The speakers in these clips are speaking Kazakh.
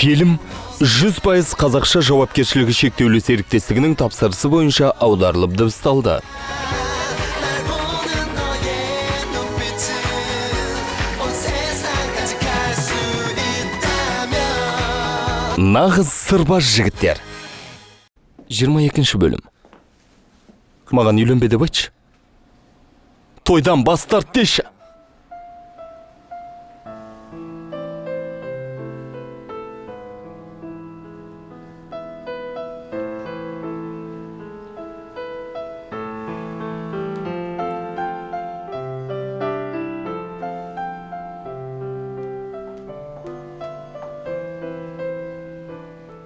Фильм 100% қазақша жауапкершілігі шектеулі серіктестігінің тапсырысы бойынша аударылып дыбысталды. Нағыз сырбаз жігіттер. 22 бөлім. Маған үйленбе деп айтшы. Тойдан бас тарт деші.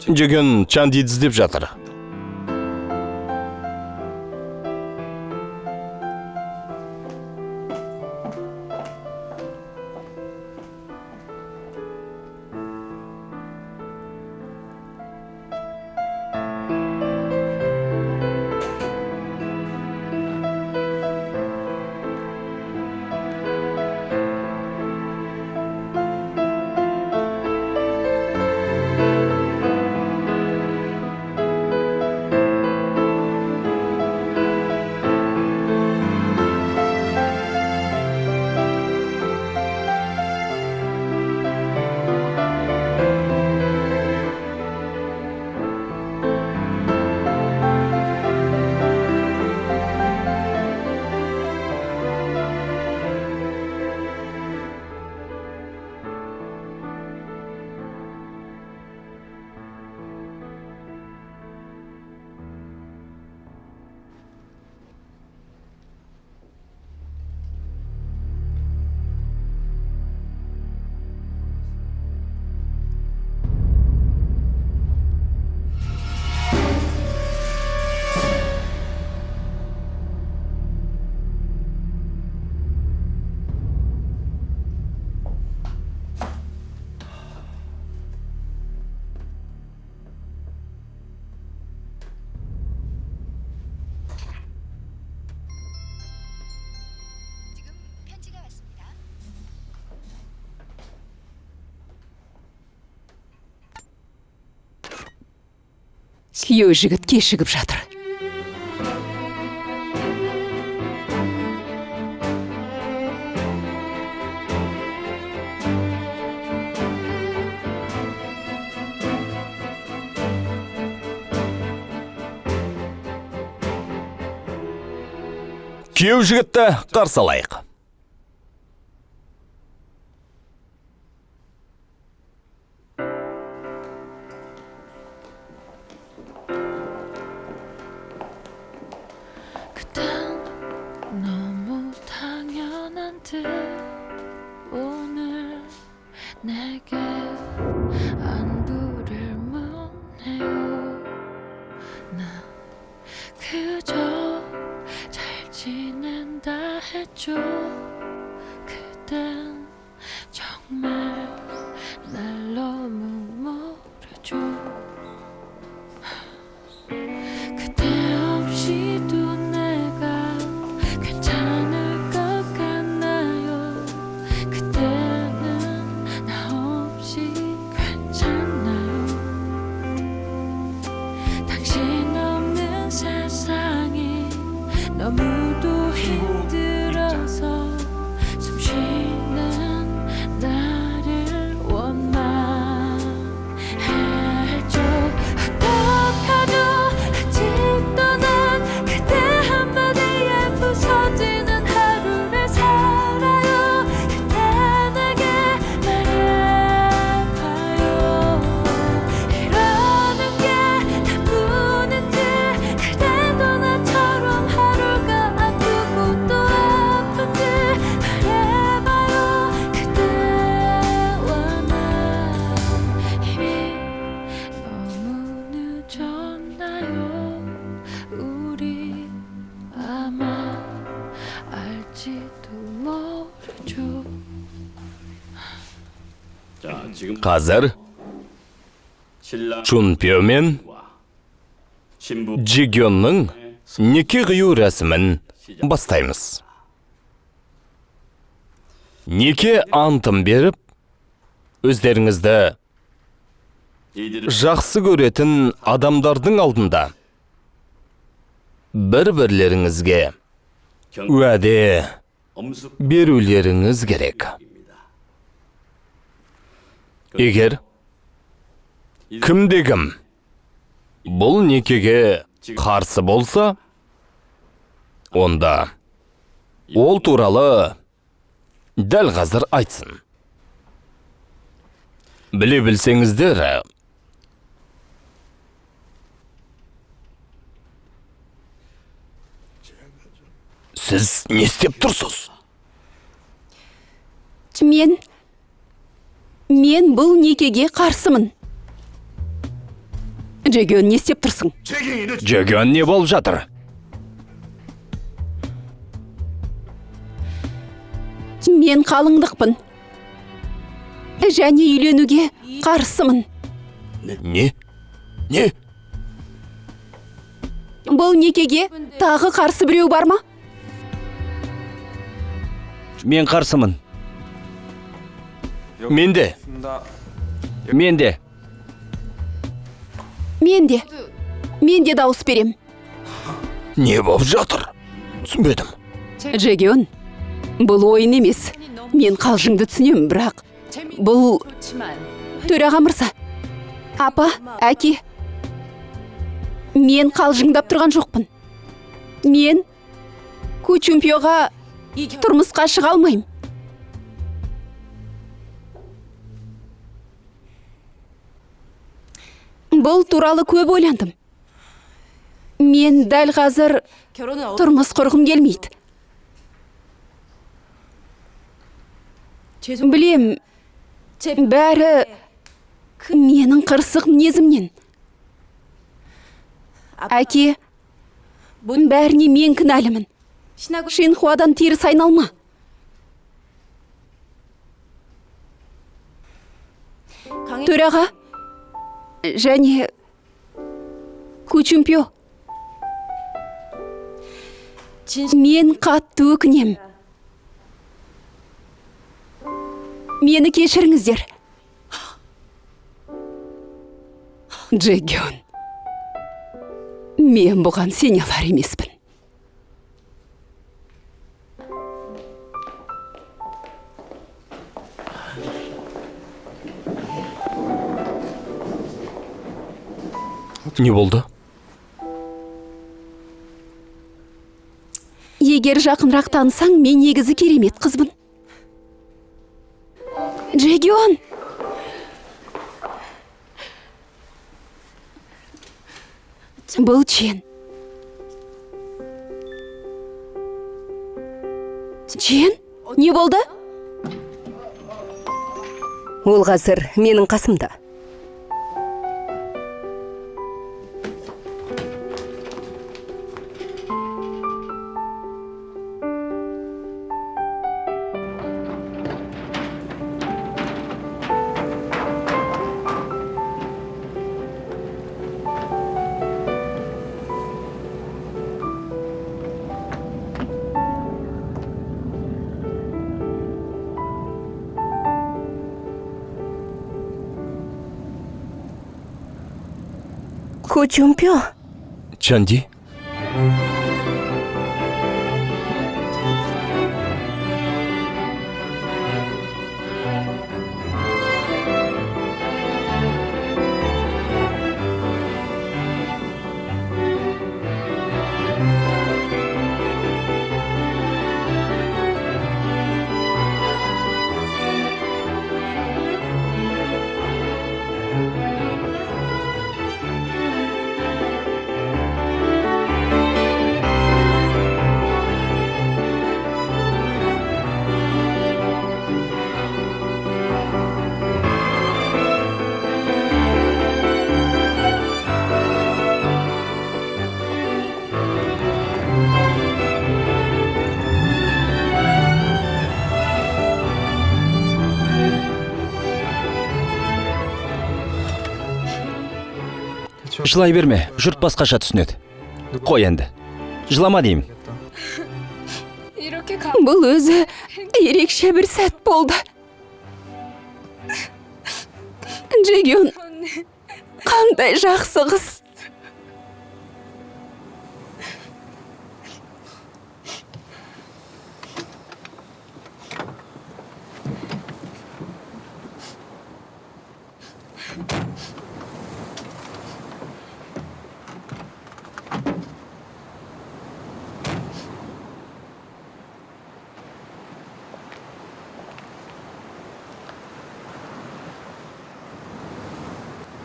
Жеген Чандиді іздеп жатыр. Күйеу жігіт кешігіп жатыр. Күйеу жігітті қарсы алайық. 너무 당연한 듯 오늘 내게 안부를 묻네요. 나 그저 잘 지낸다 했죠. 그댄 정말 날 너무 모르죠. 그대 없이도 내가 괜찮을 것 같나요? 그대는 나 없이 괜찮나요? 당신 없는 세상이 너무도 힘들어서 숨 쉬는 나를 원망했죠. 어떡하죠? 아직도 난 그대 한마디에 부서지는 하루를 살아요. 그대 내게 말해봐요. 이러는 게 나뿐인지 그대도 나처럼 하루가 아프고 또 아픈지 말해봐요. 그대와 나 이미 너무 늦었나요? 우리 아마 알지도 모르죠. 자, 지금 Қазір 신랑 Чунпё мен 신부 Джигённың неке қию рәсімін бастаймыз. Неке антым беріп, өздеріңізді 이들은 жақсы көретін адамдардың алдында бір-бірлеріңізге уәде 엄숙 берулеріңіз керек. Егер кімде-кім бұл некеге қарсы болса, онда ол туралы дәл қазір айтсын. Біле білсеңіздер, сіз не істеп тұрсыз? Мен бұл некеге қарсымын. Джегон, не істеп тұрсың? Джегон, не болып жатыр? Мен қалыңдықпын. Және үйленуге қарсымын. Не? Бұл некеге тағы қарсы біреу бар ма? Мен қарсымын. Менде. Мен де. Мен де дауыс берем. Не болып жатыр? Түсінбедім. Джегон, бұл ойын емес. Мен қалжыңды түсінем, бірақ бұл төраға мырза. Апа, әке. Мен қалжыңдап тұрған жоқпын. Мен Кучумпиоға тұрмысқа шыға алмайым. Бұл туралы көп ойландым. Мен дәл қазір тұрмыс құрғым келмейді. Білем, бәрі менің қырсық мінезімнен. Әке, бәріне мен кінәлімін. Шинхуадан теріс айналма. Төраға және Кучумпио, мен қатты өкінем. Мені кешіріңіздер. Джегон, мен бұған сене алар емеспін. Не болды? Егер жақынырақ танысаң, мен негізі керемет қызбын. Джегон! Бұл Чен. Чен? Не болды? Ол қазір менің қасымда. Кучумпио. Чанди? Жылай берме, жұрт басқаша түсінеді. Қой енді. Жылама деймін. Бұл өзі ерекше бір сәт болды. Джегон, Қандай жақсы қыз.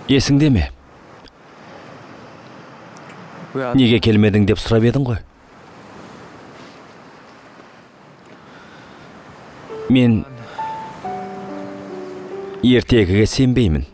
Есіңде ме? Неге келмедің деп сұрап едің ғой. Мен ертегіге сенбеймін.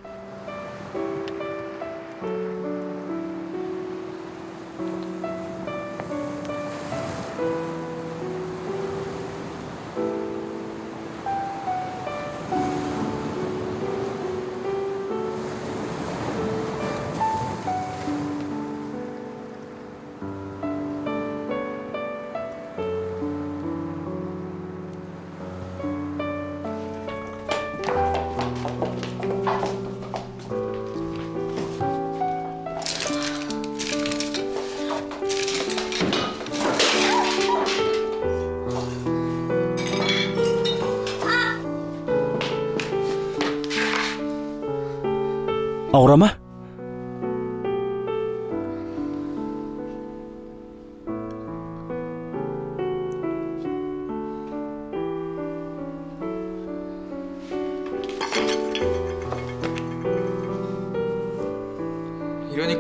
Ауыра ма?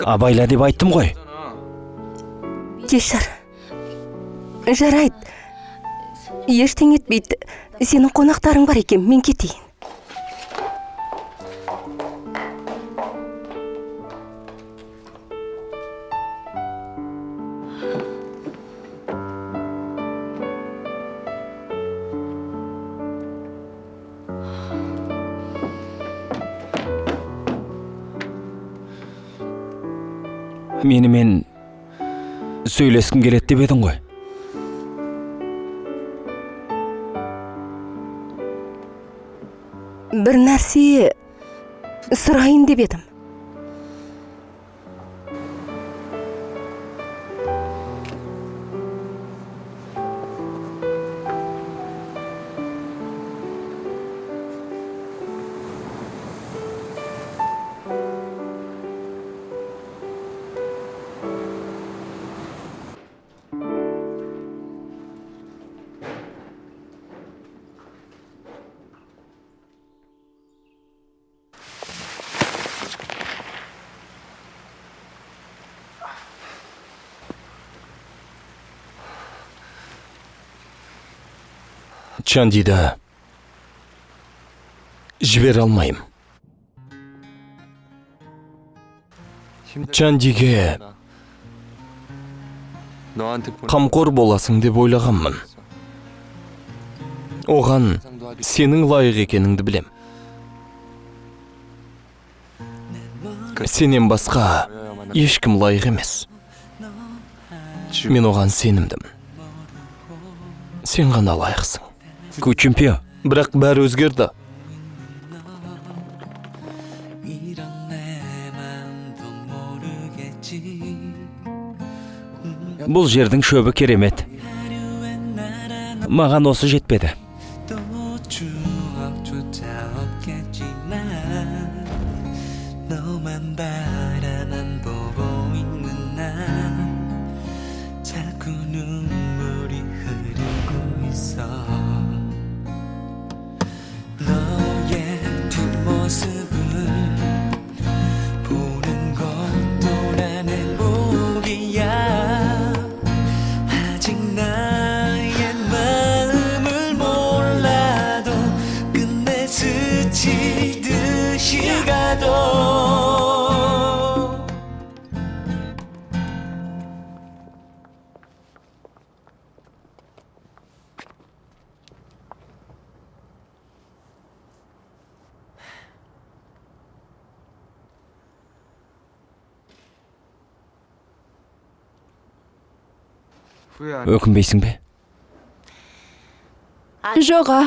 Абайла деп айттым ғой. кешір. Жарайды. Ештеңе етпейді. Сенің қонақтарың бар екен, мен кетейін. Менімен сөйлескім келеді деп едің ғой. Бір нәрсе сұрайын деп едім. Чандиді жібере алмайым. Чандиге қамқор боласың деп ойлағанмын. Оған сенің лайық екеніңді білем. Сенен басқа ешкім лайық емес. Мен оған сенімдім. Сен ғана лайықсың. Кучумпио. Бірақ бәрі өзгерді. Бұл жердің шөбі керемет. Маған осы жетпеді. Өкінбейсің бе? Жоға.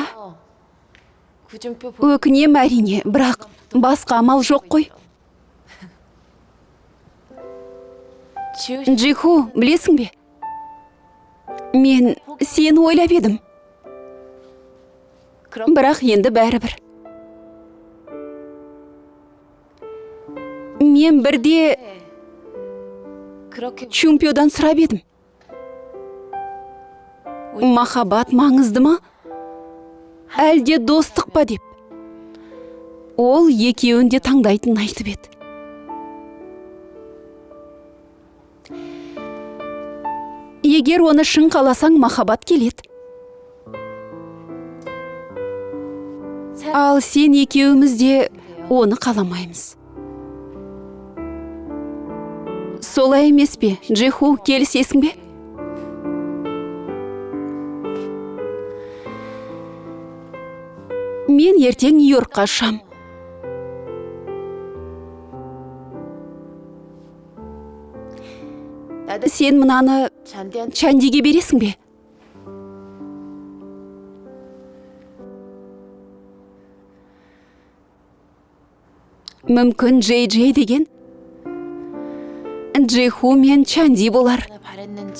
Өкінем әрине, бірақ басқа амал жоқ қой. Джиху, білесің бе? Мен сені ойлап едім. Бірақ енді бәрібір. Мен бірде Чумпиодан сұрап едім. Махаббат маңызды ма? Әлде достық па деп. Ол екеуін де таңдайтын айтып еді. Егер оны шын қаласаң, махаббат келеді. Ал сен екеуіміз де оны қаламаймыз. Солай емес пе, Джиху, келісесің бе? Мен ертең Нью-Йоркқа ұшам. Сен мынаны Чандиге бересің бе? Мүмкін Джей деген Джиху мен Чанди болар.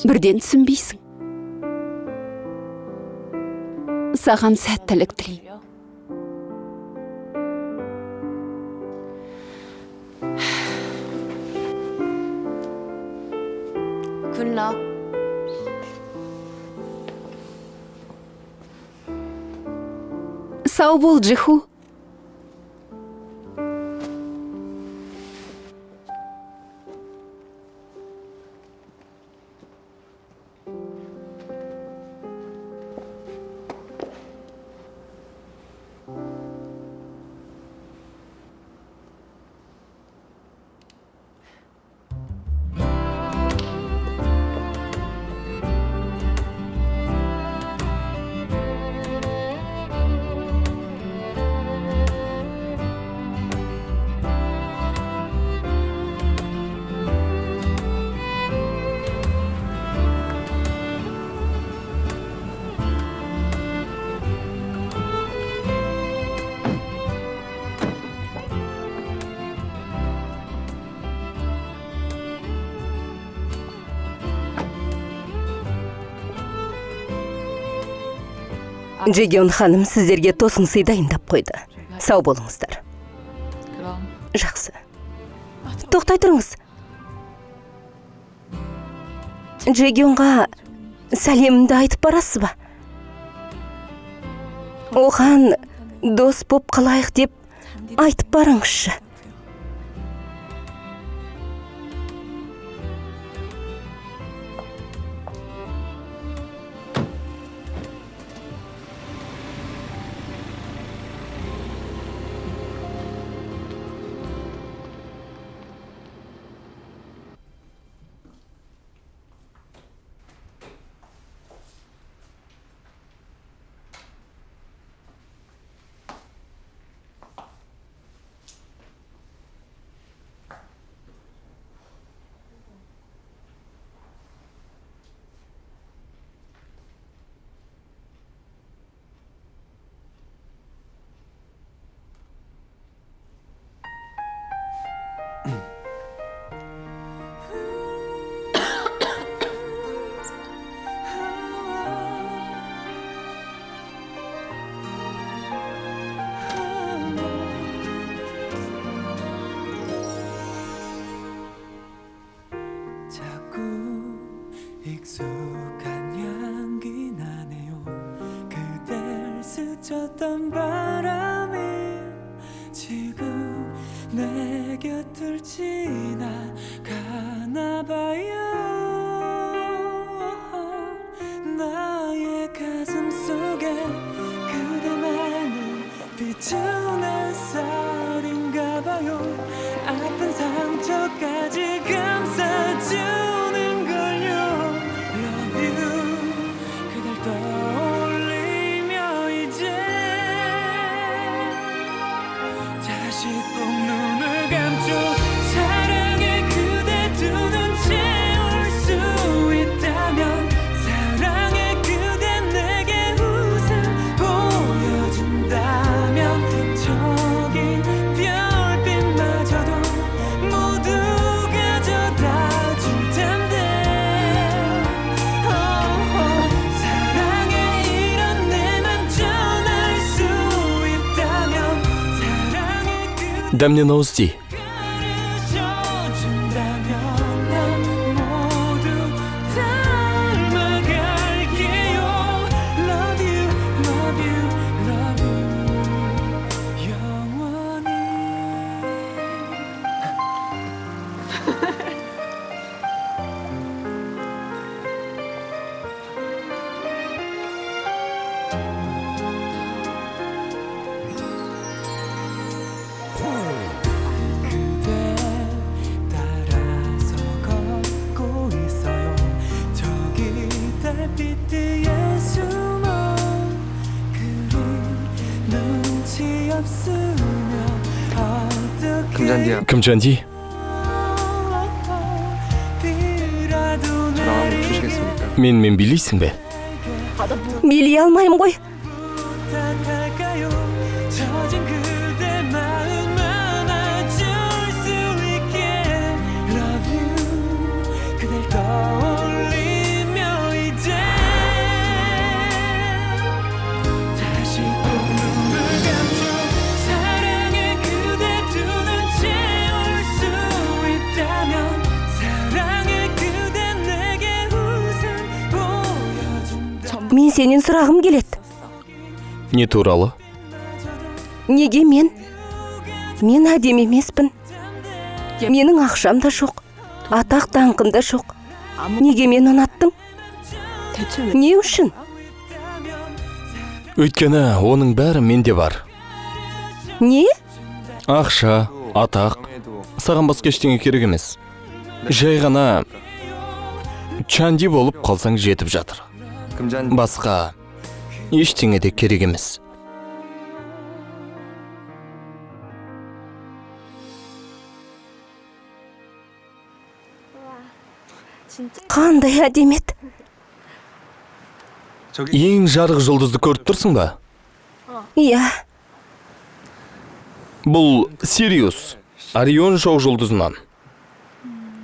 Бірден түсінбейсің. Саған сәттілік тілеймін. Сау бол, Джиху. Джегион ханым сіздерге тосын сый дайындап қойды. Сау болыңыздар. Жақсы. Тоқтай тұрыңыз. Джегионға сәлемімді айтып барасыз ба? Оған дос боп қалайық деп айтып барыңызшы. 익숙한 향기 나네요. 그댈 스쳤던 바람이 지금 내 곁을 지나가나 봐요. 나의 가슴 속에 그대만을 비추는 쌀인가 봐요. 아픈 상처까지 감싸주는 걸요. Love you. 그댈 떠올리며 이제 다시 꼭 눈을 감죠. 사랑에 그대 두 눈 채울 수 있다면 사랑에 그대 내게 웃음 보여준다면 저기 별빛마저도 모두 가져다 줄 텐데 дәмнен ауыз ти. 가르쳐준다면 난 모두 닮아갈게요. Love you, love you, love you. 영원히. 그대 따라서 걷고 있어요. 저기 달빛 뒤에 숨어 그리 눈치 없으며 어떻게 금잔디야, 금잔디, 비라도 저랑 한번 주시겠습니까? мен билейсің бе? 밀리 алмаймын ғой. 부탁할까요? 젖은 그대 마음 안아줄 수 있게 Love you 그댈 떠올리며 이제 다시 또 눈을 감죠. 사랑에 그대 두 눈 채울 수 있다면 사랑해 그대 내게 웃음 보여준다. Мен сенен сұрағым келеді. Не туралы? Неге мен? Мен әдемі емеспін. Менің ақшам да жоқ. Атақ даңқым да жоқ. Неге мен ұнаттың? Не үшін? Өйткені оның бәрі менде бар. Не? Ақша, атақ, саған басқа ештеңе керек емес. Жай ғана Чанди болып қалсаң жетіп жатыр. 금잔디, Басқа ештеңе де керек емес. Қандай әдемет. 저기 Ең жарық жұлдызды көріп тұрсың ба? Иә, Бұл Сириус, Орион шоу жұлдызынан.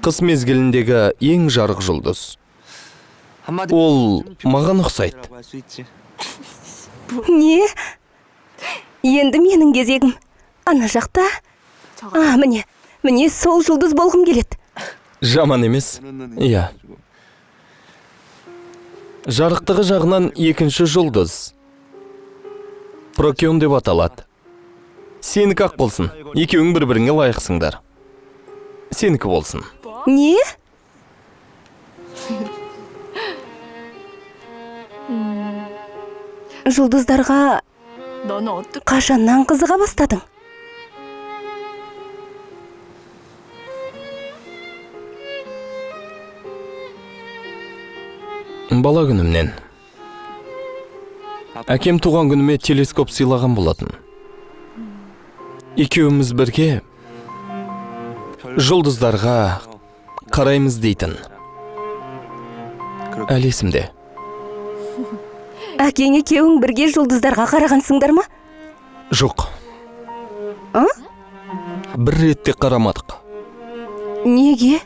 Қыс мезгіліндегі ең жарық жұлдыз. 한마디 Ол маған ұқсайды. 할수 있지. не? Енді менің кезегім. Ана жақта. Міне сол жұлдыз болғым келеді. Жаман емес. Иә. Жарықтығы жағынан екінші жұлдыз. Прокион деп аталады. Сенікі ақ болсын. Екеуің бір-біріңе лайықсыңдар. Сенікі болсын. Не? Жұлдыздарға қашаннан қызыға бастадың? Бала күнімнен. Әкем туған күніме телескоп сыйлаған болатын. Екеуміз бірге жұлдыздарға қараймыз дейтін. Әлі есімде. Әкең екеуің бірге жұлдыздарға қарағансыңдар ма? Жоқ. А? Бір ретте қарамадық. Неге?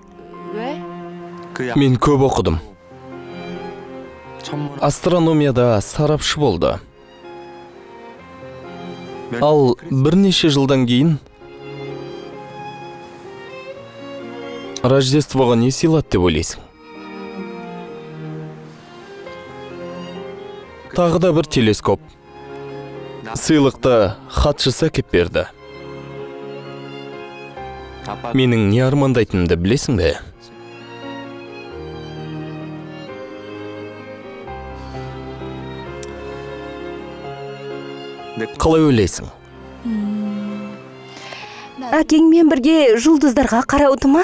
그 Мен көп оқыдым. 천문 Астрономияда сарапшы болды. Ал бірнеше жылдан кейін Рождествоға не сыйлады деп ойлайсың? Тағы да бір телескоп. Сыйлықты хатшысы әкеп берді. 아빠 Менің не армандайтынымды білесің бе? Қалай ойлайсың? Әкеңмен бірге жұлдыздарға қарауды ма?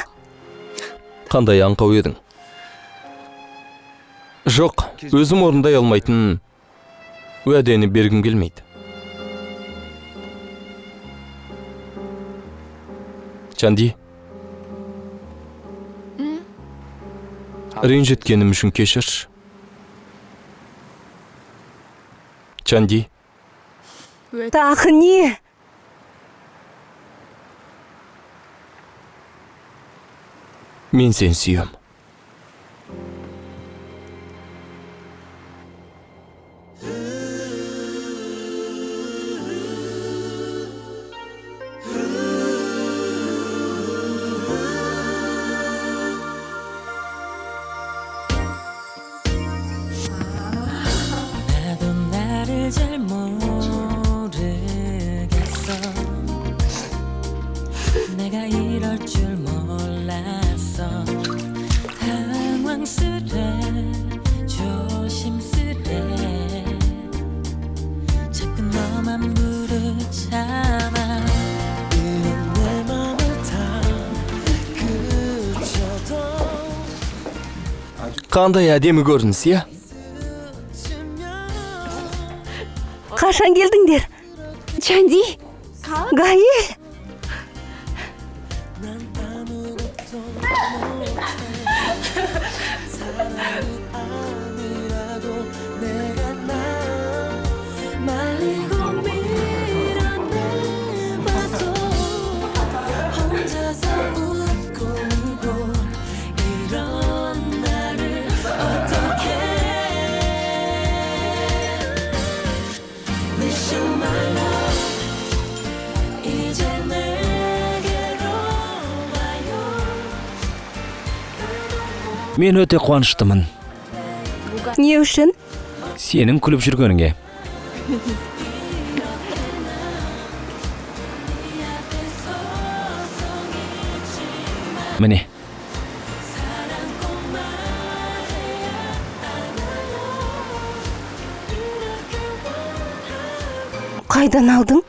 Қандай аңқау едің? Жоқ, өзім орындай алмайтын уәдені бергім келмейді. Чанди? Ренжіткенім үшін кешірші. Чанди? Тағы не? Мен сен сүйем. 내가 이럴 줄 몰랐어 당황스레 조심스레 자꾸 너만 부르잖아 내 맘을 다 그쳐도 Қандай әдемі көрініс, иә? Қашан келдіңдер? Чанди, Гаель! 말리고 밀어내봐도 혼자서 웃고 울고 이런 나를 어떡해 Wish you my love 이제 내게로 와요 Мен өте қуаныштымын. Не үшін? Сенің күліп жүргеніңе. Міне, Қайдан алдың?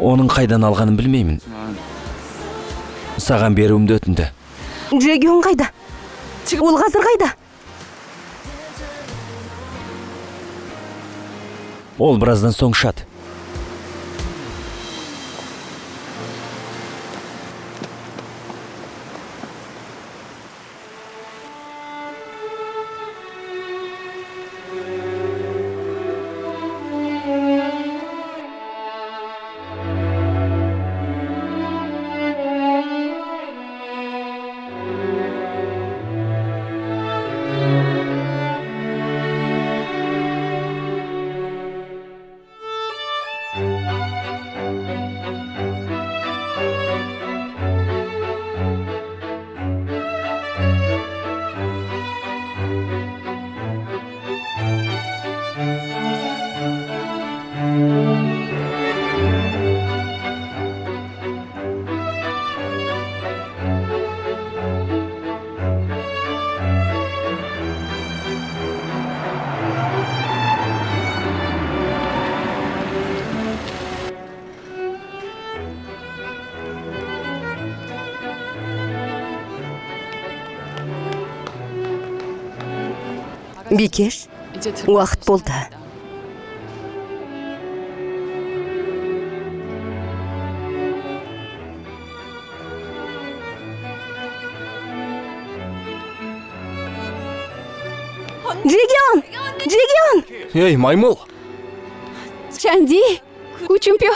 оның қайдан алғанын білмеймін. Саған беруімді өтінді. Джегион қайда? Ол қазір қайда? Ол біраздан соң шат. Бикеш, уақыт болды. Джегион! Джегион! Ей, маймыл! Чанди, Кучумпё,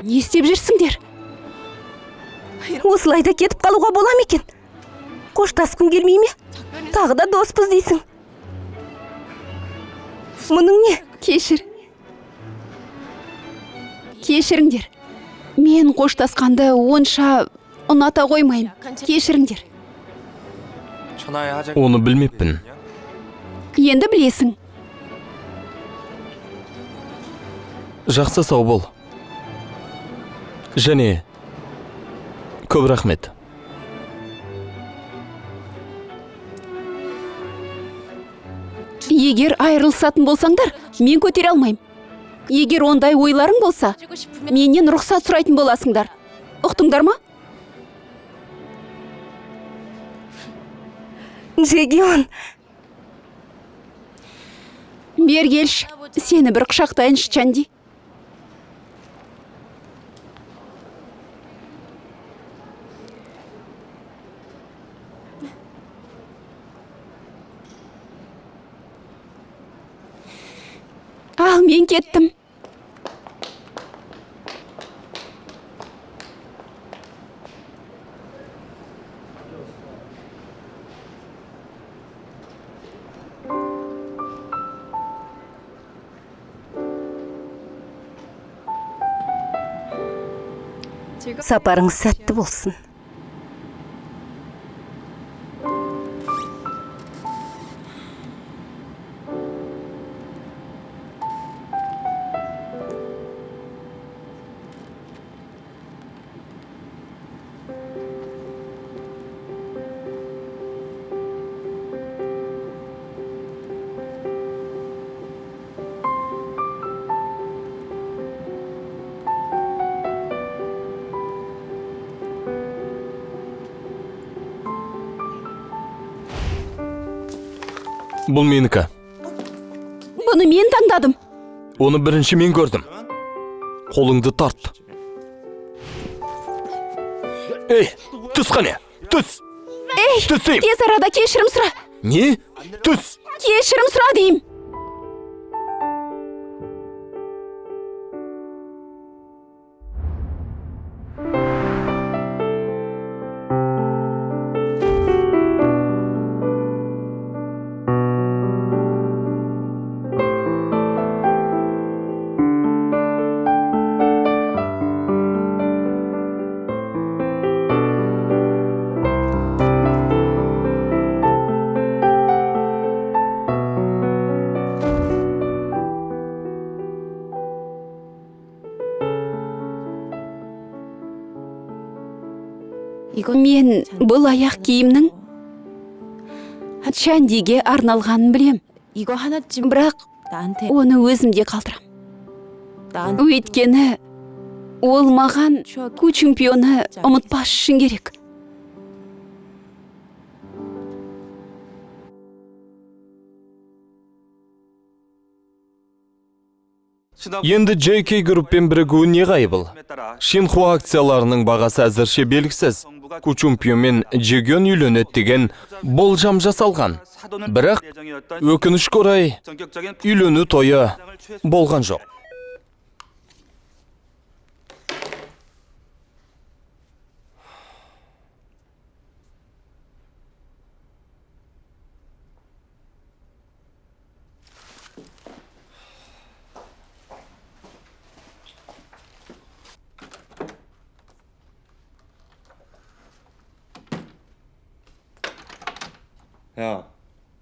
не істеп жүрсіңдер? Осылайда кетіп қалуға бола ма екен? Қоштасқың келмей ме? Тағы да доспыз дейсің. Мұның не? Кешір. Кешіріңдер. Мен қоштасқанды онша ұната қоймайым. Кешіріңдер. 천하의 하자. Оны білмеппін. Енді білесің. Жақсы сау бол. Және көп рахмет. Егер айырылысатын болсаңдар, мен көтере алмайым. Егер ондай ойларың болса, менен рұқсат сұрайтын боласыңдар. Ұқтыңдар ма? Джегион! Бер келші, сені бір құшақтайыншы, Чанди. Ал, мен кеттім. Сапарыңыз сәтті болсын. Бұл менікі. Бұны мен таңдадым. Оны бірінші мен көрдім. Қолыңды тарт. Ей, түс қане, түс. Ей, Түс дейм. тез арада кешірім сұра. Не? Түс. Кешірім сұра дейім. Мен бұл аяқ киімнің Чандиге арналғанын білем. Бірақ оны өзімде қалдырам. Өйткені ол маған ку чемпионы ұмытпас үшін керек. Енді JK группен бірігуі не ғайбыл? Шинхуа акцияларының бағасы әзірше белгісіз. Кучумпио мен Джегон үйленеді деген болжам жасалған. Бірақ өкінішке орай үйлену тойы болған жоқ.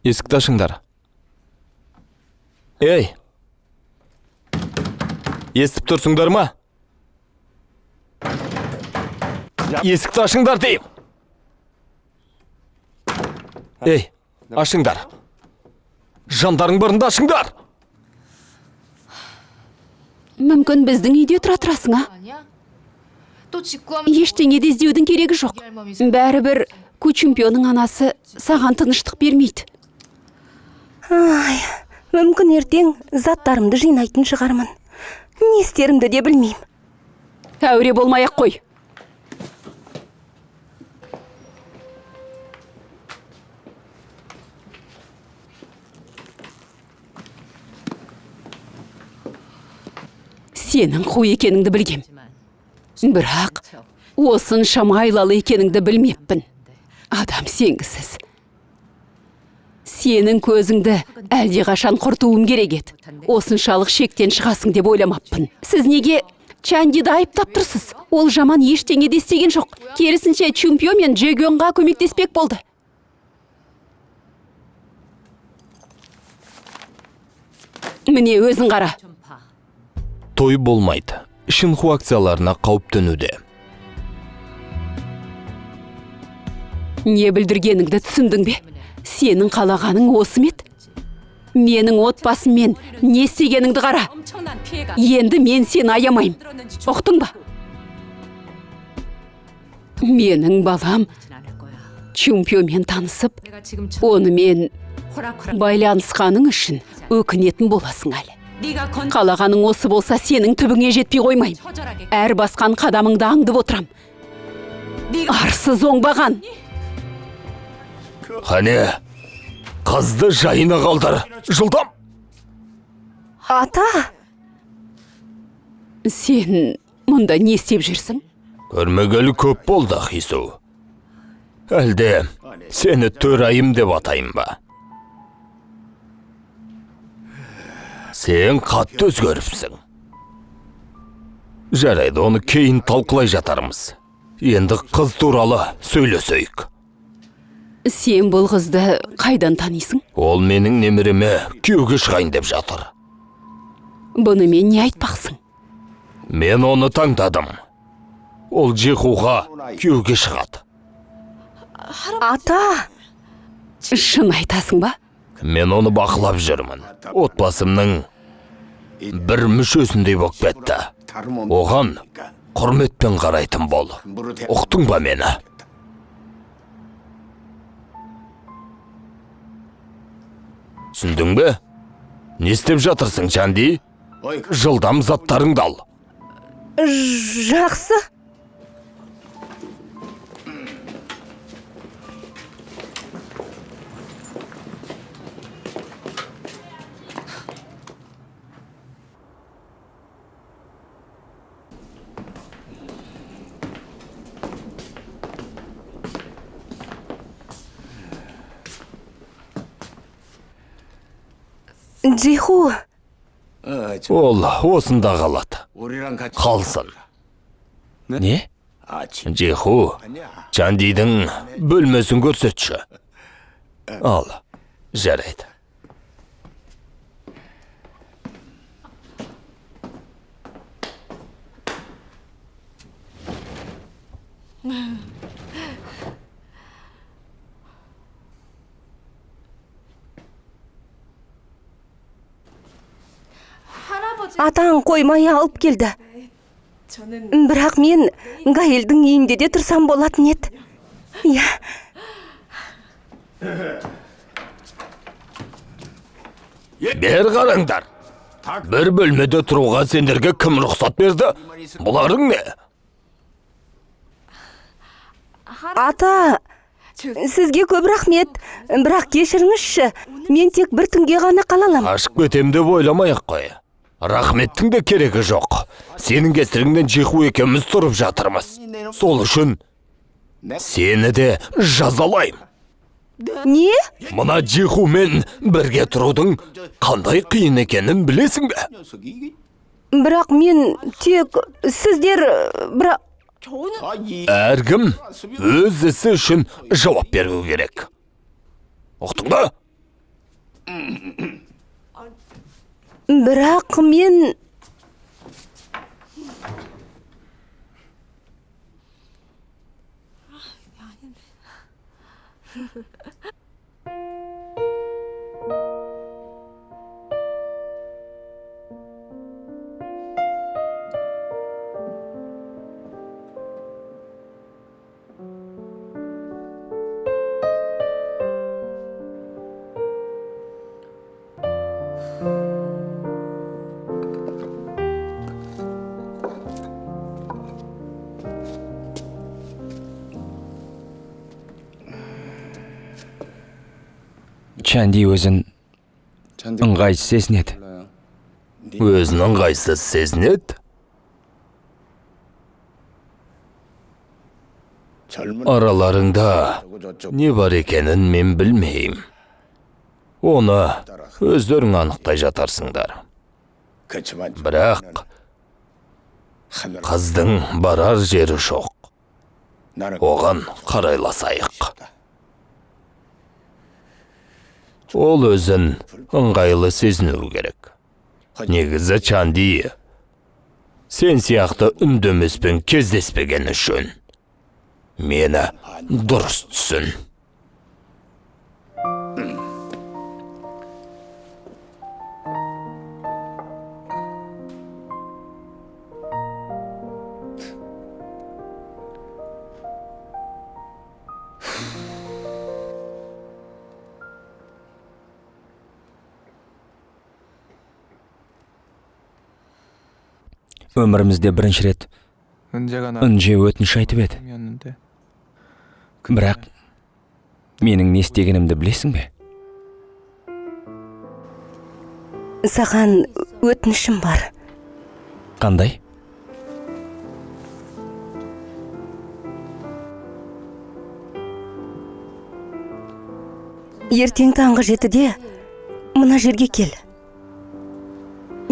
Есікті ашыңдар. Ей! Естіп тұрсыңдар ма? Есікті ашыңдар дейм. Ей, ашыңдар. Жандарың барында ашыңдар. Мүмкін біздің үйде тұра тұрасың, а? Ештеңе де іздеудің керегі жоқ. Бәрібір ку чемпионың анасы саған тыныштық бермейді. Ай, мүмкін ертең заттарымды жинайтын шығармын. Не істерімді де білмеймін. Әуре болмай-ақ қой. Сенің қу екеніңді білгем. Бірақ осыншама айлалы екеніңді білмеппін. Адам сенгісіз. Сенің көзіңді әлде қашан құртуым керек еді. Осыншалық шектен шығасың деп ойламаппын. Сіз неге Чандиді айыптап тұрсыз? Ол жаман ештеңе де істеген жоқ. Керісінше чемпион мен Джегонға көмектеспек болды. Міне өзің қара. Той болмайды. Шинхуа акцияларына қауіп төнуде. Не білдіргеніңді түсіндің бе? Сенің қалағаның осы мед? Менің отбасыммен не істегеніңді қара. Енді мен сені аямайым. Ұқтың ба? Менің балам чемпионмен танысып, онымен байланысқаның үшін өкінетін боласың әлі. Қалағаның осы болса сенің түбіңе жетпей қоймайым. Әр басқан қадамыңды аңдып отырам. Арсыз оңбаған. Қане, қызды жайына қалдар. Жылдам! Ата! Сен мұнда не істеп жүрсің? Көрмегелі көп болды, Хису. Әлде сені төрайым деп атайын ба? Сен қатты өзгеріпсің. Жарайды, оны кейін талқылай жатармыз. Енді қыз туралы сөйлесейік. Сен бұл қызды қайдан танисың? Ол менің немереме күйеуге шығайын деп жатыр. Бұны мен не айтпақсың? Мен оны таңдадым. Ол Джихуға күйеуге шығады. Ата! Шын айтасың ба? Мен оны бақылап жүрмін. Отбасымның бір мүшесіндей болып кетті. Оған құрметпен қарайтын бол. Ұқтың ба мені? Түсіндің бе? Не істеп жатырсың, Чанди? Жылдам заттарыңды ал. Жақсы. Джиху, Ол осында қалады. Қалсын. Не? Джиху, Чандидің бөлмесін көрсетші. Ал, жарайды. атаң қоймай алып келді. Бірақ мен Гаэльдің үйінде де тұрсам болатын еді. Иә. Бер қараңдар. Бір бөлмеде тұруға сендерге кім рұқсат берді? Бұларың не? Ата, сізге көп рахмет. Бірақ кешіріңізші, мен тек бір түнге ғана қала алам. Ашық кетем деп ойламай-ақ қой. Рахметтің де керегі жоқ. Сенің кесіріңнен Джиху екеуміз тұрып жатырмыз. Сол үшін сені де жазалайым. Не? Мына Джихумен бірге тұрудың қандай қиын екенін білесің бе? Бірақ мен тек сіздер... Бірақ... Әркім өз ісі үшін жауап беру керек. Ұқтың ба? Бірақ мен... Чанди өзін ыңғайсыз сезінеді. Өзін ыңғайсыз сезінеді? Араларыңда не бар екенін мен білмеймін. Оны өздерің анықтай жатарсыңдар. Бірақ қыздың барар жері жоқ. Оған қарайласайық. Ол өзін ыңғайлы сезіну керек. Негізі Чанди сен сияқты үндемеспен кездеспеген үшін мені дұрыс түсін. Өмірімізде бірінші рет 은재가 Үнже өтініш айтып еді. 나였는데 Бірақ менің не істегенімді білесің бе? Саған өтінішім бар. Қандай? Ертең таңғы 7-де мына жерге кел.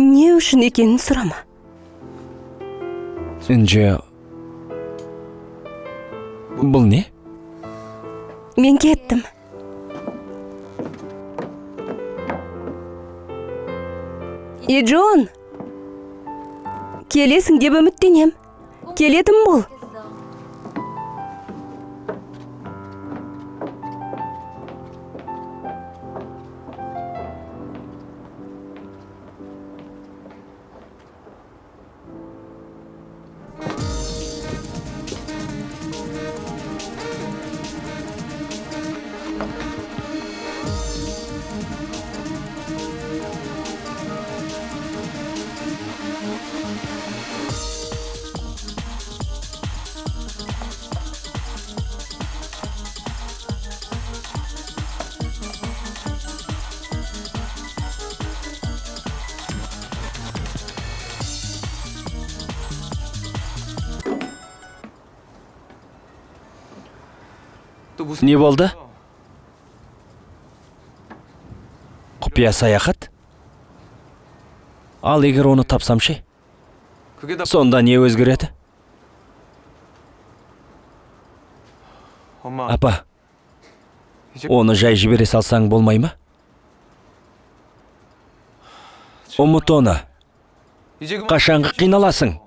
Не үшін екенін сұрама. Үнже... Бұл не? Мен кеттім. Джон, келесің деп үміттенем. Келетім бол. Не болды? Құпия саяхат? Ал егер оны тапсам ше? Сонда не өзгереді? Апа, оны жай жібере салсаң болмай ма? Ұмыт оны. Қашанғы қиналасың?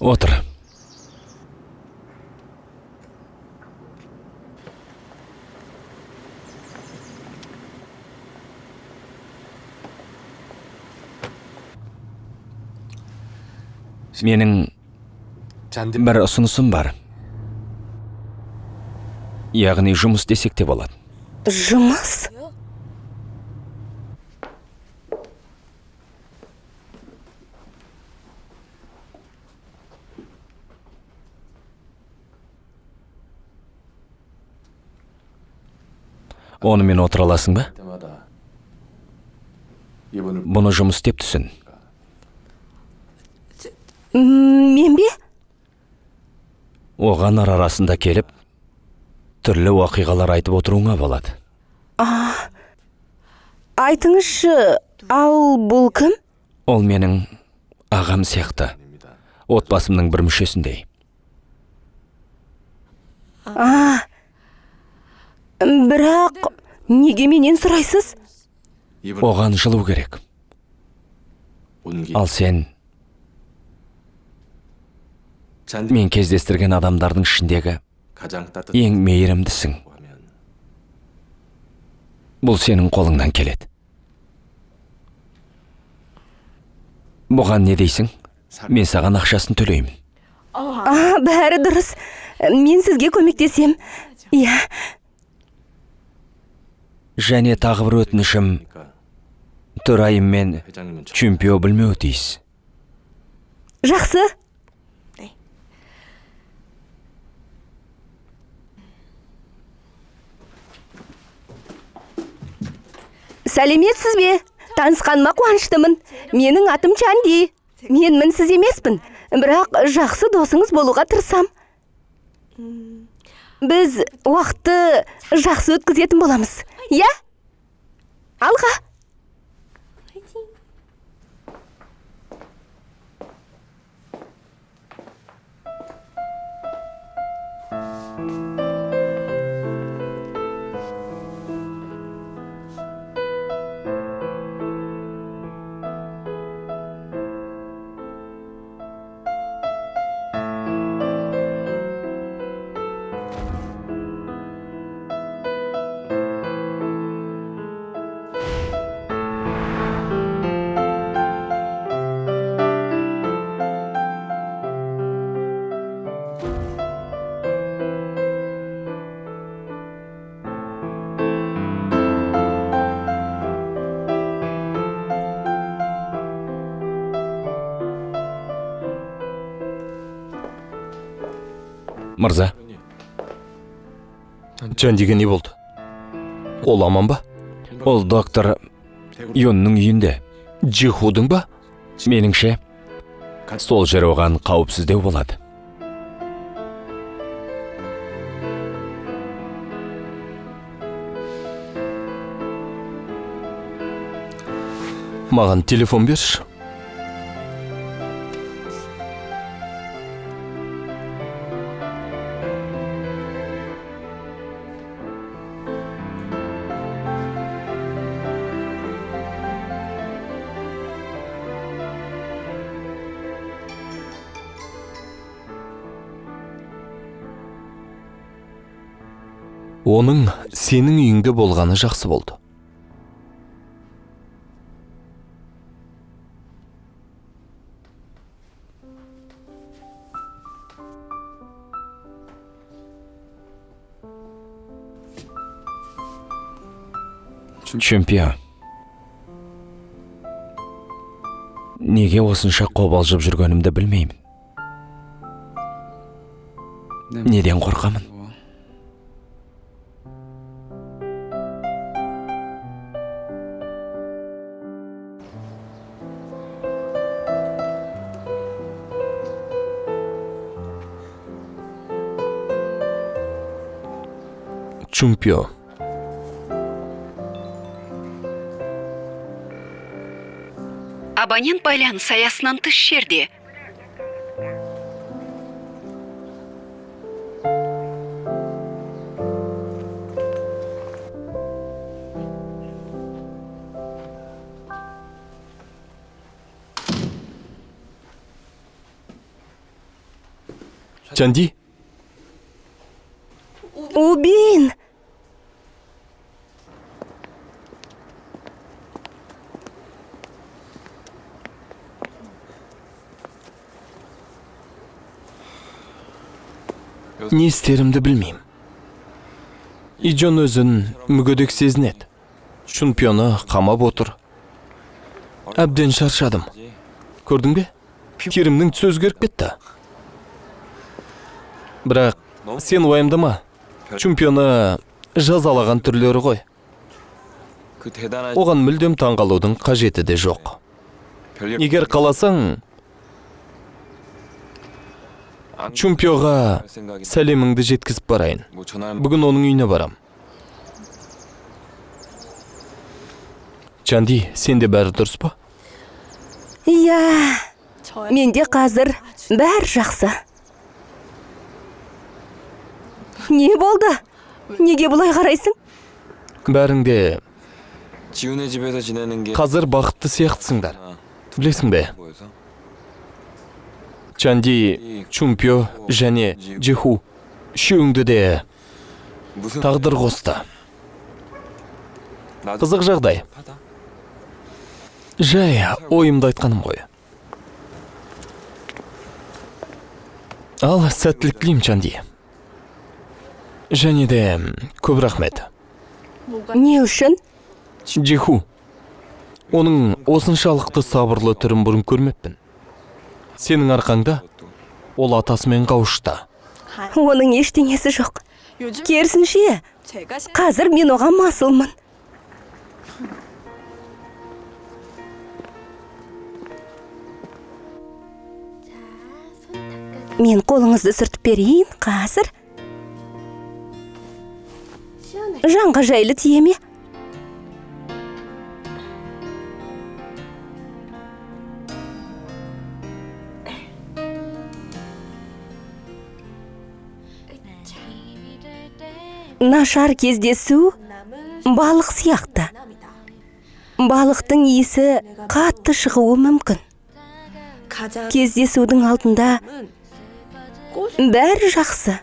Отыр. Менің бір ұсынысым бар. Яғни жұмыс десек те болады. Жұмыс? Онымен отыра аласың ба? Бұны жұмыс деп түсін. Мен бе? Оған арасында келіп, түрлі уақиғалар айтып отыруыңа болады. Айтыңызшы, ал бұл кім? Ол менің ағам сияқты. Отбасымның бір мүшесіндей. Бірақ неге менен сұрайсыз? Оған жылу керек. Ал сен мен кездестірген адамдардың ішіндегі ең мейірімдісің. Бұл сенің қолыңнан келеді. Бұған не дейсің? Мен саған ақшасын төлеймін. Бәрі дұрыс. Мен сізге көмектесем. Иә. Және тағы бір өтінішім, төрайым мен чемпион білмеуі тиіс. Жақсы. Сәлеметсіз бе? Танысқаныма қуаныштымын. Менің атым Чанди. Мен мінсіз емеспін, бірақ жақсы досыңыз болуға тырысам. Біз уақытты жақсы өткізетін боламыз. Иә? Алға. Мырза, Чандиге не болды? Ол аман ба? ол доктор Юнның үйінде. Джихудың ба? Меніңше, сол жер оған қауіпсіздеу болады. Маған телефон берші. Оның сенің үйіңде болғаны жақсы болды. Чемпион. Неге осынша қобалжып жүргенімді білмеймін. Неден қорқамын? Чемпион. Абонент байланыс аясынан тыс жерде. Чанди, Убин! не істерімді білмеймін. Иджон өзін мүгедек сезінеді. Чемпионы қамап отыр. Әбден шаршадым. Көрдің бе? Терімнің түсі өзгеріп кетті. Бірақ сен уайымдама. Чемпионы жазалаған түрлері ғой. Оған мүлдем таңғалудың қажеті де жоқ. Егер қаласаң, чемпионға сәлеміңді жеткізіп барайын. Бүгін оның үйіне барам. Чанди, сенде бәрі дұрыс па? Иә, менде қазір бәр жақсы. Не болды? Неге бұлай қарайсың? Бәріңде 지훈의 집에서 지내는 게 қазір бақытты сияқтысыңдар. Білесің бе? 뭐여서? Чанди, Чумпио және Джиху үшеуіңді де 무슨 тағдыр қосты. 나도 Қызық жағдай. 하다. Жай ойымды айтқаным ғой. Ал сәттілік тілеймін, Чанди. Және де көп рахмет. Не үшін? Джиху. Оның осыншалықты сабырлы түрін бұрын көрмеппін. Сенің арқаңда ол атасымен қауышты. Оның ештеңесі жоқ. Керісінше, қазір мен оған масылмын. Мен қолыңызды сүртіп берейін, қазір. Жанға жайлы тие ме? Нашар кездесу балық сияқты. Балықтың иісі қатты шығуы мүмкін. Кездесудің алдында бәрі жақсы.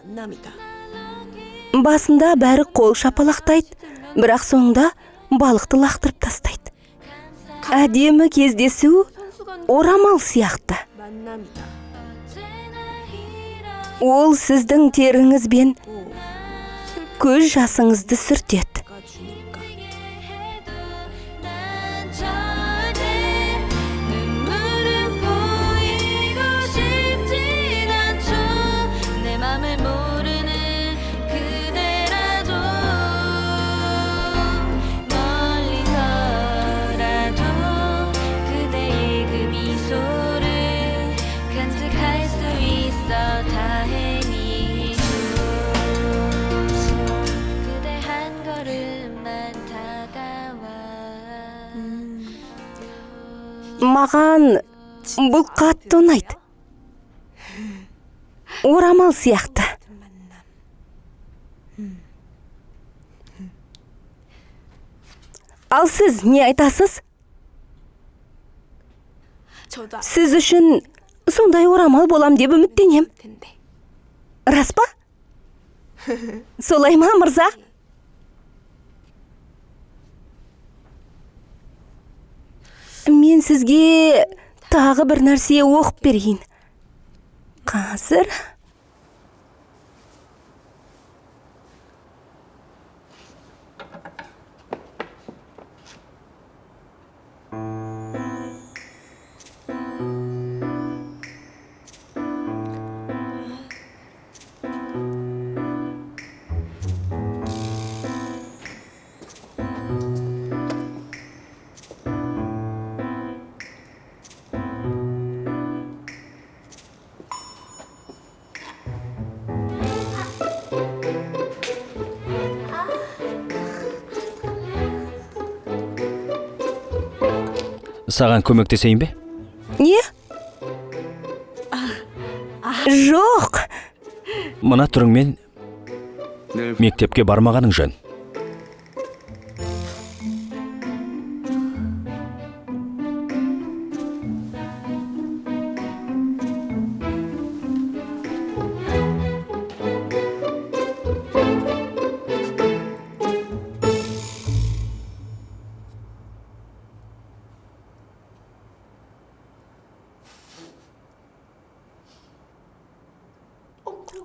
Басында бәрі қол шапалақтайды, бірақ соңында балықты лақтырып тастайды. Әдемі кездесу орамал сияқты. Ол сіздің теріңізбен көз жасыңызды сүртеді. 난 절대 눈물은 보이고 싶진 않죠. 내 맘을 모르는 그대라도 멀리서라도 그대의 그 미소를 간직할 수 있어 다행이죠. 그대 한 걸음만 다가와 Маған бұл қатты ұнайды. Орамал сияқты. Ал сіз не айтасыз? Сіз үшін сондай орамал болам деп үміттенем. Рас па? Солай ма, мырза? мен сізге тағы бір нәрсе оқып берейін. Қазір Саған көмектесейін бе? не? Жоқ. Мына түріңмен 내일 мектепке бармағаның жөн.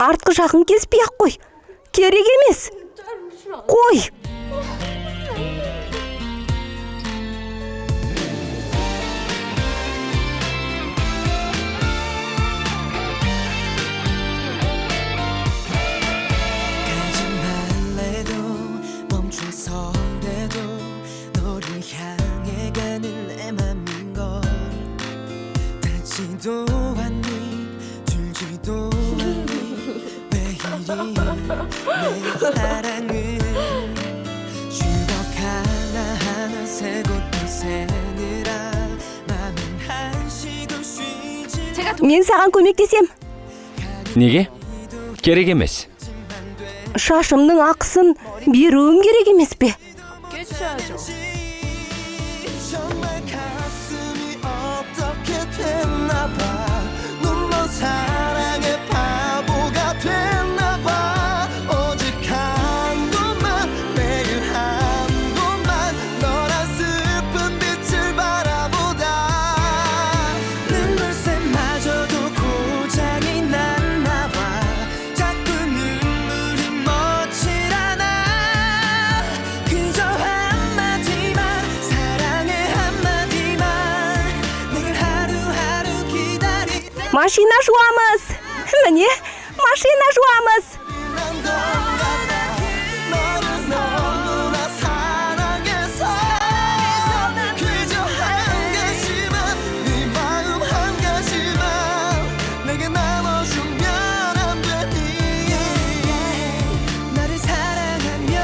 Артқы жағын кеспей-ақ қой. Керек емес. Қой. 말래도 멈춰서라도 너를 향해 가는 내 맘인걸 닿지도 않니 줄지도 않니 왜 이리 내 사랑은 추억 하나하나 세고 또 새느라 맘은 한시도 쉬지 Мен саған көмектесем. Неге? Керек емес. Шашымның ақысын беруім керек емес пе? 정말 가슴이 어떻게 됐나 봐 눈먼 사랑의 바보가 됐나 봐 오직 한 곳만 매일 한 곳만 너란 슬픈 빛을 바라보다 눈물샘마저도 고장이 났나 봐 자꾸 눈물이 멎질 않아 그저 한마디만 사랑의 한마디만 늘 하루하루 기다리 Машина жуамыз. Міне, машина жуамыз. 너를 너무나 사랑해서 그저 한 가지만 네 마음 한 가지만 내게 나눠주면 안 되니 나를 사랑하면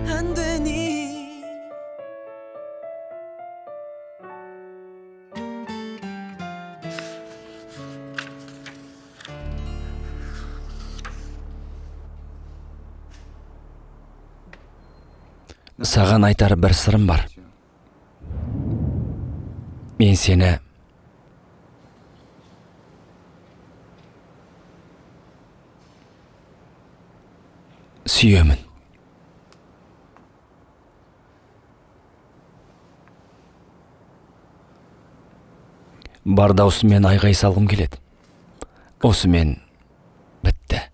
안 되니 Саған айтар бір сырым бар. Мен сені сүйемін. Бар даусымен айғай салғым келеді. Осымен бітті.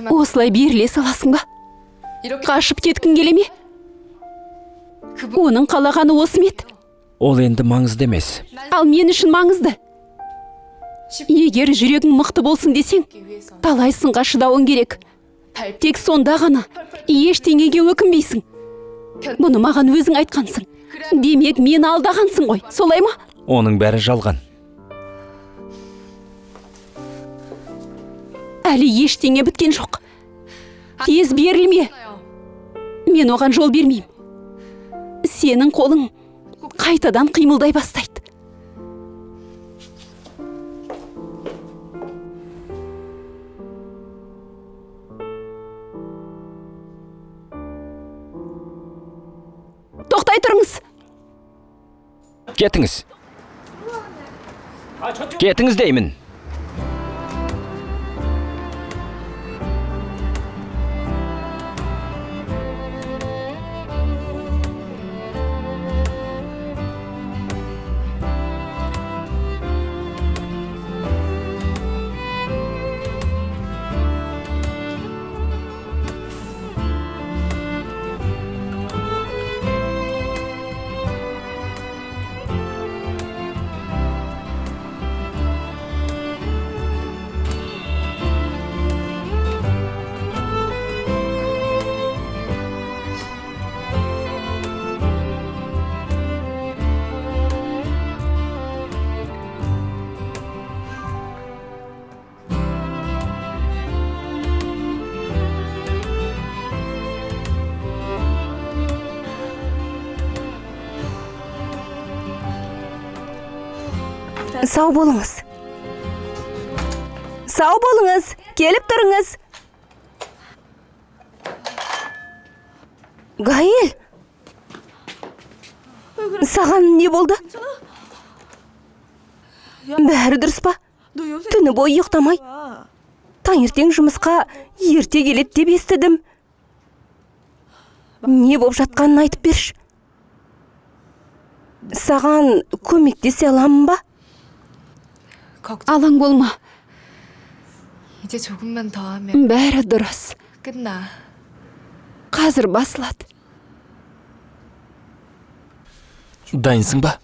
Осылай беріле саласың ба? Қашып кеткің келе ме? Оның қалағаны осы ме еді? Ол енді маңызды емес. Ал мен үшін маңызды. Егер жүрегің мықты болсын десең, талай сынға шыдауың керек. Тек сонда ғана ештеңеге өкінбейсің. Бұны маған өзің айтқансың. Демек, мені алдағансың ғой, солай ма? Оның бәрі жалған. Әлі ештеңе біткен жоқ. Тез берілме. Мен оған жол бермеймін. Сенің қолың қайтадан қимылдай бастайды. Тоқтай тұрыңыз. Кетіңіз. Кетіңіз деймін. Сау болыңыз. Сау болыңыз. Келіп тұрыңыз. Гаэль. Саған не болды? Бәрі дұрыс па? Түні бойы ұйықтамай. Таңертең жұмысқа ерте келеді деп естідім. Не болып жатқанын айтып берші. Саған көмектесе аламын ба? Алаң болма. 이제 조금만 더 하면 Бәрі дұрыс. 끝나. Қазір басылады. Дайынсың ба?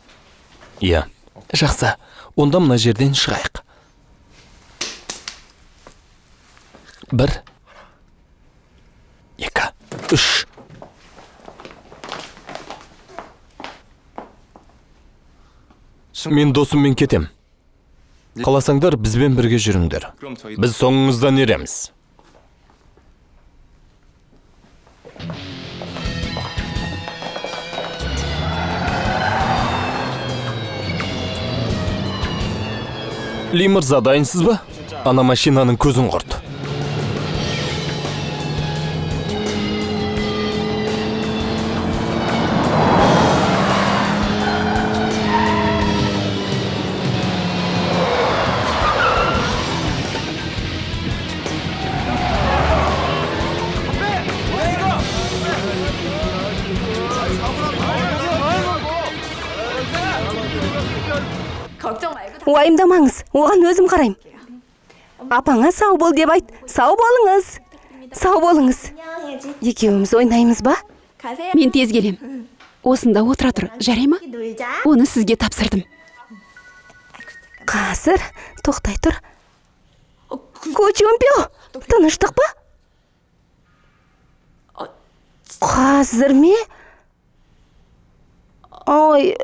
Иә. Жақсы. Онда мына жерден шығайық. 1, 2, 3. Мен досыммен кетем. Қаласаңдар, бізбен бірге жүріңдер. Біз соңыңыздан ереміз. Ли мырза, дайынсыз ба? Ана машинаның көзін құрт. Уайымдамаңыз, оған өзім қарайым. Апаңа сау бол деп айт. Сау болыңыз. Сау болыңыз. Екеуміз ойнаймыз ба? Мен тез келем. Осында отыра тұр, жарай ма? Оны сізге тапсырдым. Қазір, тоқтай тұр. Көчемпио, тыныштық па? Қазір ме? Ой...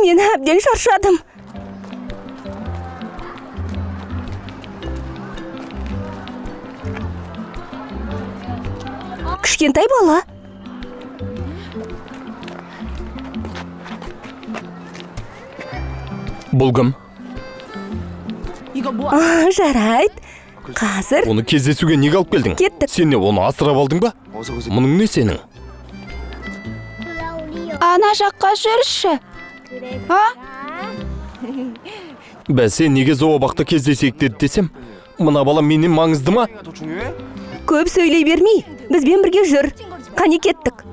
Мен әбден шаршадым. Кішкентай бала. Бұл кім? Жарайды. Қазір Оны кездесуге неге алып келдің? Кеттік. Сен не, оны асырап алдың ба? Мұның не сенің? Ана жаққа жүрші. Бәсе, неге зообақта кездесейік деді десем, мына бала менен маңызды ма? көп сөйлей бермей, бізбен бірге жүр. Қане кеттік.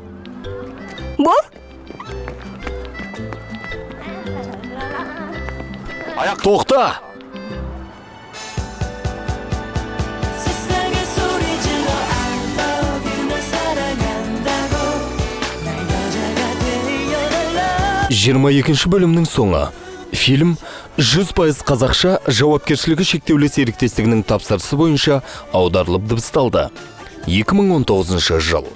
Бол? Тоқта! 세상에 소리 질러 I love you 널 사랑한다고 날 여자가 되어달라 22-ші бөлімнің соңы. Фильм 100% қазақша жауапкершілігі шектеулі серіктестігінің тапсырысы бойынша аударылып дыбысталды. 2019 жыл.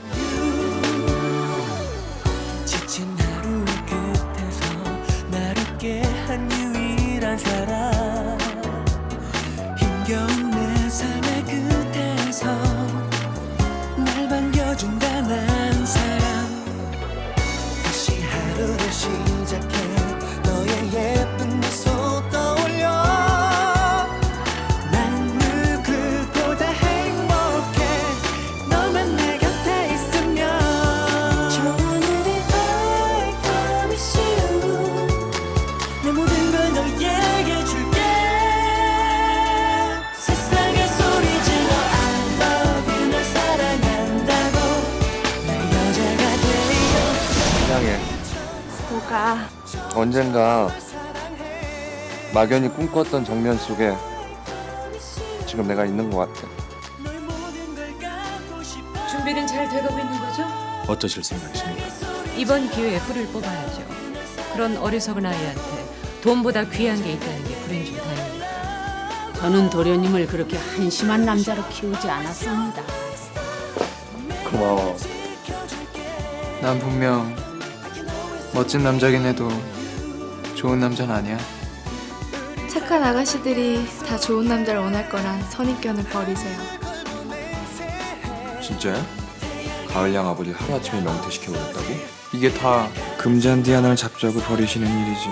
지친 하루의 끝에서 날 웃게 한 유일한 사람 힘겨운 내 삶의 끝에서 날 반겨준 단한 사람 다시 하루를 시작해 너의 예쁜 미소 떠올려 난 누구보다 행복해 너만 내 곁에 있으면 오늘의 I promise you 내 모든 걸 너에게 줄게 세상에 소리 질러 I love you 널 사랑한다고 날 여자가 되어 이상해. 뭐가? 언젠가 막연히 꿈꿨던 정면 속에 지금 내가 있는 것 같아. 준비는 잘 돼가고 있는 거죠? 어떠실 생각이십니까? 이번 기회에 뿔을 뽑아야죠. 그런 어리석은 아이한테 돈보다 귀한 게 있다는 게 불행 중 다행입니다. 저는 도련님을 그렇게 한심한 남자로 키우지 않았습니다. 고마워. 난 분명 멋진 남자긴 해도 좋은 남자는 아니야. 착한 아가씨들이 다 좋은 남자를 원할 거란 선입견을 버리세요. 진짜야? 가을양 아버지 하루아침에 명퇴시켜버렸다고? 이게 다 금잔디 하나를 잡자고 버리시는 일이지.